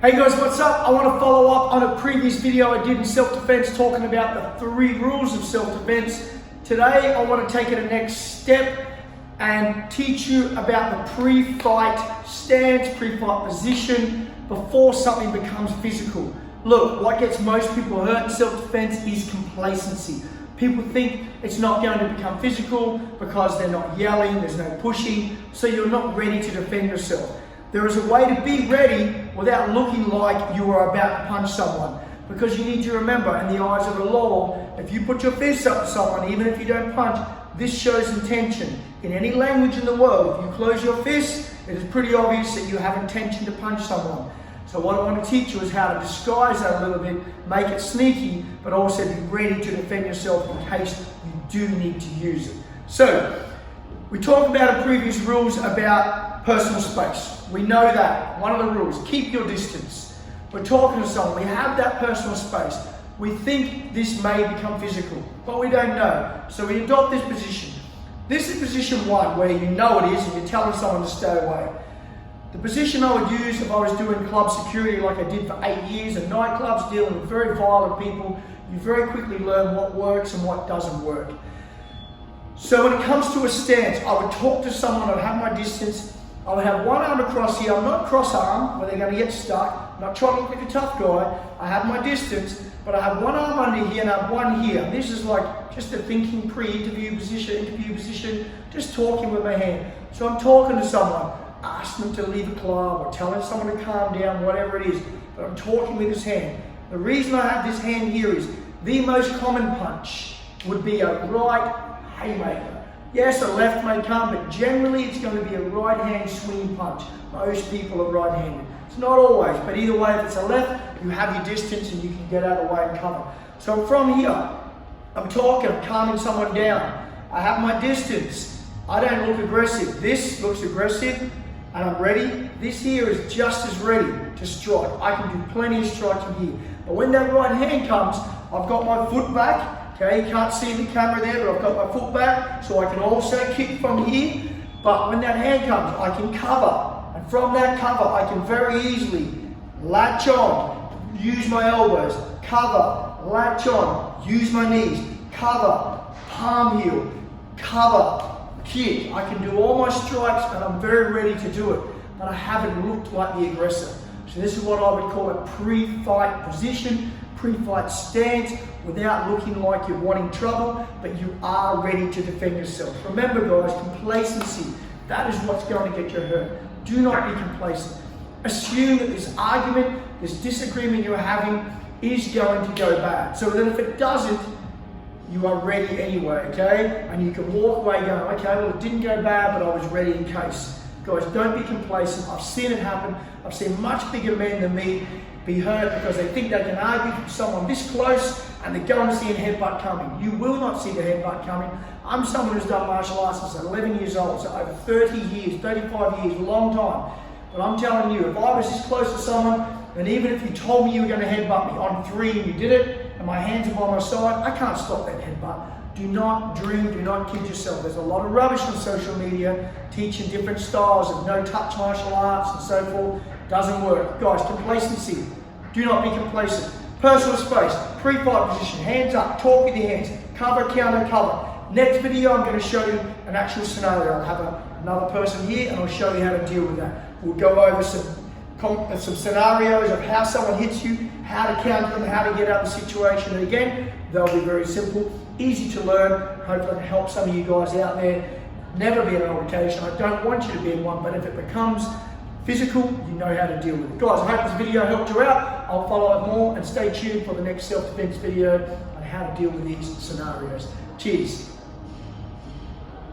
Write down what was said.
Hey guys, what's up? I want to follow up on a previous video I did in self-defense talking about the 3 rules of self-defense. Today I want to take it a next step and teach you about the pre-fight stance, pre-fight position before something becomes physical. Look, what gets most people hurt in self-defense is complacency. People think it's not going to become physical because they're not yelling, there's no pushing, so you're not ready to defend yourself. There is a way to be ready without looking like you are about to punch someone. Because you need to remember, in the eyes of the law, if you put your fist up to someone, even if you don't punch, this shows intention. In any language in the world, if you close your fist, it is pretty obvious that you have intention to punch someone. So what I want to teach you is how to disguise that a little bit, make it sneaky, but also be ready to defend yourself in case you do need to use it. So, we talked about in previous rules about personal space. We know that. One of the rules, keep your distance. We're talking to someone, we have that personal space. We think this may become physical, but we don't know. So we adopt this position. This is position 1, where you know it is and you're telling someone to stay away. The position I would use if I was doing club security like I did for 8 years in nightclubs, dealing with very violent people, you very quickly learn what works and what doesn't work. So when it comes to a stance, I would talk to someone, I'd have my distance, I would have one arm across here. I'm not cross arm where they're going to get stuck. I'm not trying to look like a tough guy. I have my distance, but I have one arm under here and I have one here. This is like just a thinking pre-interview position, just talking with my hand. So I'm talking to someone, asking them to leave a club or telling someone to calm down, whatever it is, but I'm talking with this hand. The reason I have this hand here is the most common punch would be a right haymaker. Yes, a left may come, but generally it's going to be a right hand swing punch. Most people are right-handed. It's not always, but either way, if it's a left, you have your distance and you can get out of the way and cover. So from here, I'm talking, I'm calming someone down. I have my distance. I don't look aggressive. This looks aggressive and I'm ready. This here is just as ready to strike. I can do plenty of striking here. But when that right hand comes, I've got my foot back. Okay, you can't see the camera there, but I've got my foot back, so I can also kick from here. But when that hand comes, I can cover. And from that cover, I can very easily latch on, use my elbows, cover, latch on, use my knees, cover, palm heel, cover, kick. I can do all my strikes and I'm very ready to do it, but I haven't looked like the aggressor. So this is what I would call a pre-fight position, pre-fight stance, without looking like you're wanting trouble, but you are ready to defend yourself. Remember guys, complacency, that is what's going to get you hurt. Do not be complacent. Assume that this argument, this disagreement you're having is going to go bad. So that if it doesn't, you are ready anyway, okay? And you can walk away going, okay, well it didn't go bad, but I was ready in case. Guys, don't be complacent. I've seen it happen. I've seen much bigger men than me be hurt because they think they can argue with someone this close and they're going to see a headbutt coming. You will not see the headbutt coming. I'm someone who's done martial arts since 11 years old, so over 30 years, 35 years, a long time. But I'm telling you, if I was this close to someone, and even if you told me you were going to headbutt me on 3 and you did it, and my hands are by my side, I can't stop that headbutt. Do not dream, do not kid yourself. There's a lot of rubbish on social media teaching different styles of no-touch martial arts and so forth. Doesn't work. Guys, complacency. Do not be complacent. Personal space, pre-fight position, hands up, talk with your hands, cover, counter, cover. Next video, I'm going to show you an actual scenario. I'll have another person here and I'll show you how to deal with that. We'll go over some scenarios of how someone hits you, how to counter them, how to get out of the situation. And again, they'll be very simple, easy to learn. Hopefully I can help some of you guys out there. Never be in an altercation. I don't want you to be in one, but if it becomes physical, you know how to deal with it. Guys, I hope this video helped you out. I'll follow up more and stay tuned for the next self-defense video on how to deal with these scenarios. Cheers.